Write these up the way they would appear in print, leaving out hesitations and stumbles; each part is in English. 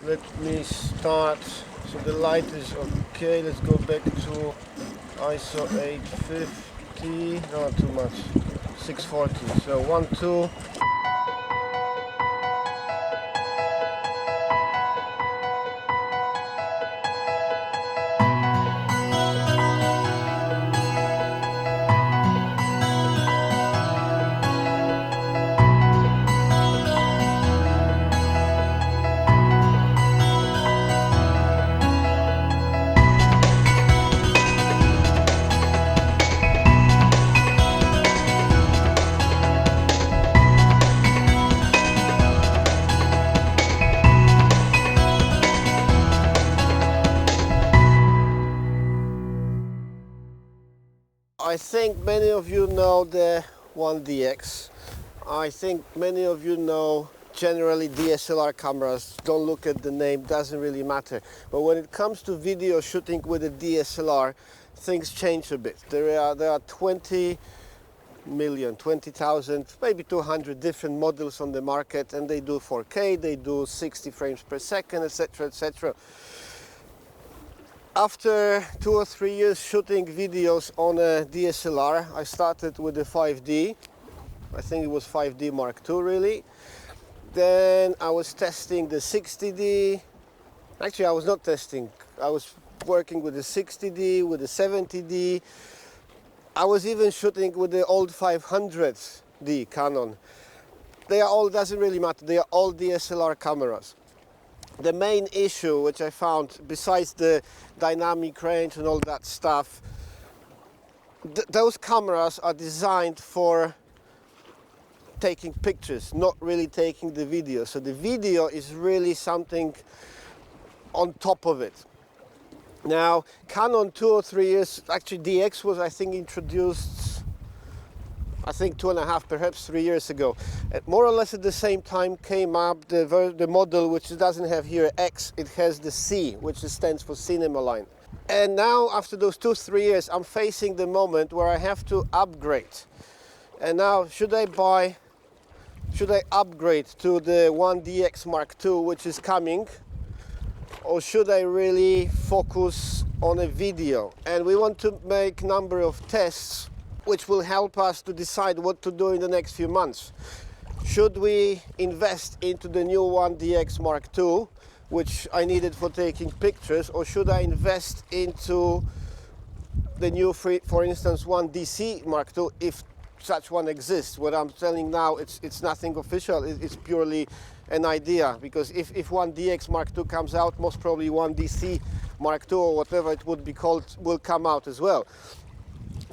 Let me start. So the light is okay. Let's go back to ISO 850. Not too much. 640. So 1, 2. I think many of you know the 1DX. I think many of you know generally DSLR cameras. Don't look at the name, doesn't really matter. But when it comes to video shooting with a DSLR, things change a bit. There are 20 million, 20,000, maybe 200 different models on the market, and they do 4K, they do 60 frames per second, etc., etc. After 2 or 3 years shooting videos on a DSLR, I started with the 5D. I think it was 5D Mark II really. Then I was testing the 60D. Actually, I was not testing. I was working with the 60D, with the 70D. I was even shooting with the old 500D Canon. They are all, doesn't really matter, they are all DSLR cameras. The main issue which I found, besides the dynamic range and all that stuff, those cameras are designed for taking pictures, not really taking the video. So the video is really something on top of it. Now, Canon 2 or 3 years, actually DX was, I think, introduced, I think 2.5, perhaps 3 years ago. More or less at the same time came up the model which doesn't have here X, it has the C, which stands for Cinema Line. And now, after those 2-3 years, I'm facing the moment where I have to upgrade. And now, should I upgrade to the 1DX Mark II, which is coming, or should I really focus on a video? And we want to make a number of tests which will help us to decide what to do in the next few months. Should we invest into the new 1DX Mark II, which I needed for taking pictures, or should I invest into the new, for instance, 1DC Mark II, if such one exists? What I'm telling now, it's nothing official, it's purely an idea, because if 1DX Mark II comes out, most probably 1DC Mark II, or whatever it would be called, will come out as well.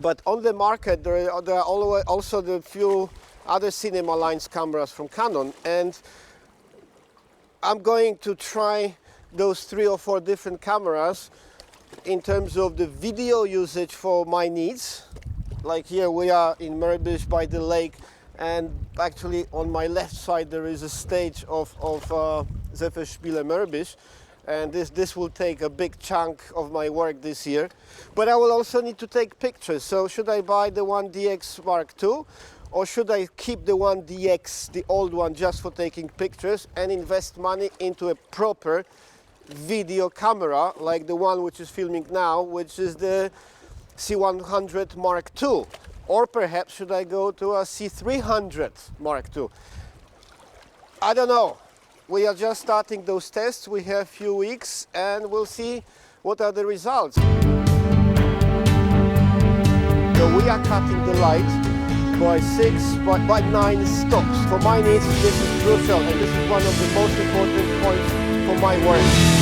But on the market, there are also the few other Cinema Lines cameras from Canon, and I'm going to try those 3 or 4 different cameras in terms of the video usage for my needs. Like here we are in Mörbisch by the lake, and actually on my left side there is a stage of Zephyr-Spiele Mörbisch, and this will take a big chunk of my work this year. But I will also need to take pictures, so should I buy the 1DX Mark II, or should I keep the 1DX, the old one, just for taking pictures, and invest money into a proper video camera, like the one which is filming now, which is the C100 Mark II? Or perhaps should I go to a C300 Mark II? I don't know. We are just starting those tests. We have a few weeks and we'll see what are the results. So we are cutting the light by 9 stops. For my needs, this is crucial, and this is one of the most important points for my work.